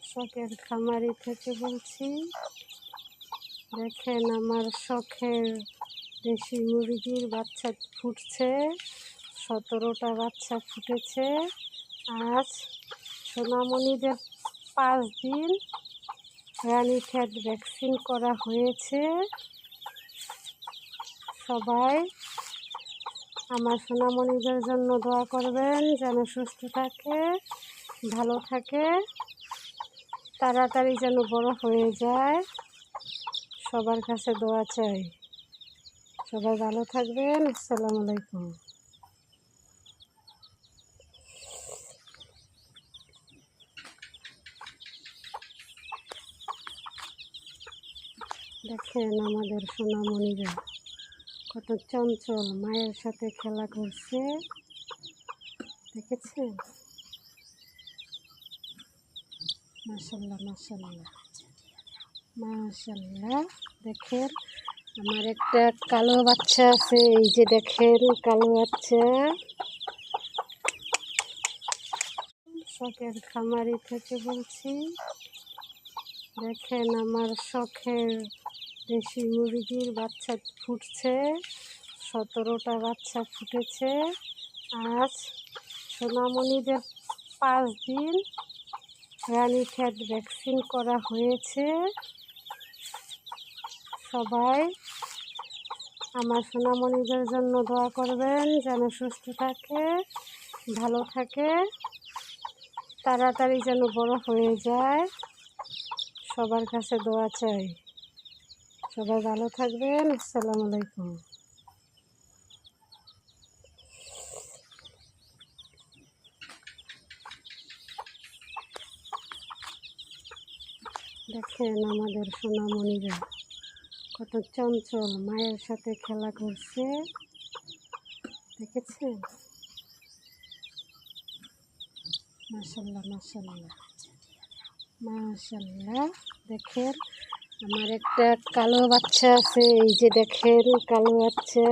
শখের খামারি থেকে বলছি। দেখেন আমার শখের দেশি মুরগির বাচ্চা ফুটছে, 17টা বাচ্চা ফুটেছে। আজ সোনামণিদের 5 দিন রানীক্ষেত ভ্যাকসিন করা হয়েছে। সবাই আমার সোনামণিদের জন্য দোয়া করবেন যেন সুস্থ থাকে, ভালো থাকে, তাড়াতাড়ি যেন বড় হয়ে যায়। সবার কাছে দোয়া চাই। সবাই ভালো থাকবেন। আসসালামু আলাইকুম। দেখেন আমাদের সোনামণিরা কত চঞ্চল, মায়ের সাথে খেলা করছে, দেখেছেন? মাশাআল্লাহ মাশাআল্লাহ মাশাআল্লাহ। দেখেন আমার একটা কালো বাচ্চা আছে, এই যে দেখেন কালো বাচ্চা। শখের খামারি থেকে বলছি। দেখেন আমার শখের দেশি মুরগির বাচ্চা ফুটছে, 17টা বাচ্চা ফুটেছে। আজ সোনামণিদের 5 দিন রানীক্ষেত ভ্যাকসিন করা হয়েছে। সবাই আমার সোনামণিদের জন্য দোয়া করবেন যেন সুস্থ থাকে, ভালো থাকে, তাড়াতাড়ি যেন বড় হয়ে যায়। সবার কাছে দোয়া চাই। সবাই ভালো থাকবেন। আসসালামু আলাইকুম। দেখেন আমাদের সোনামণিরা কত চঞ্চল, মায়ের সাথে খেলা করছে, দেখেছেন? মাশাআল্লাহ মাশাআল্লাহ মাশাআল্লাহ। দেখেন আমার একটা কালো বাচ্চা আছে, এই যে দেখেন কালো বাচ্চা।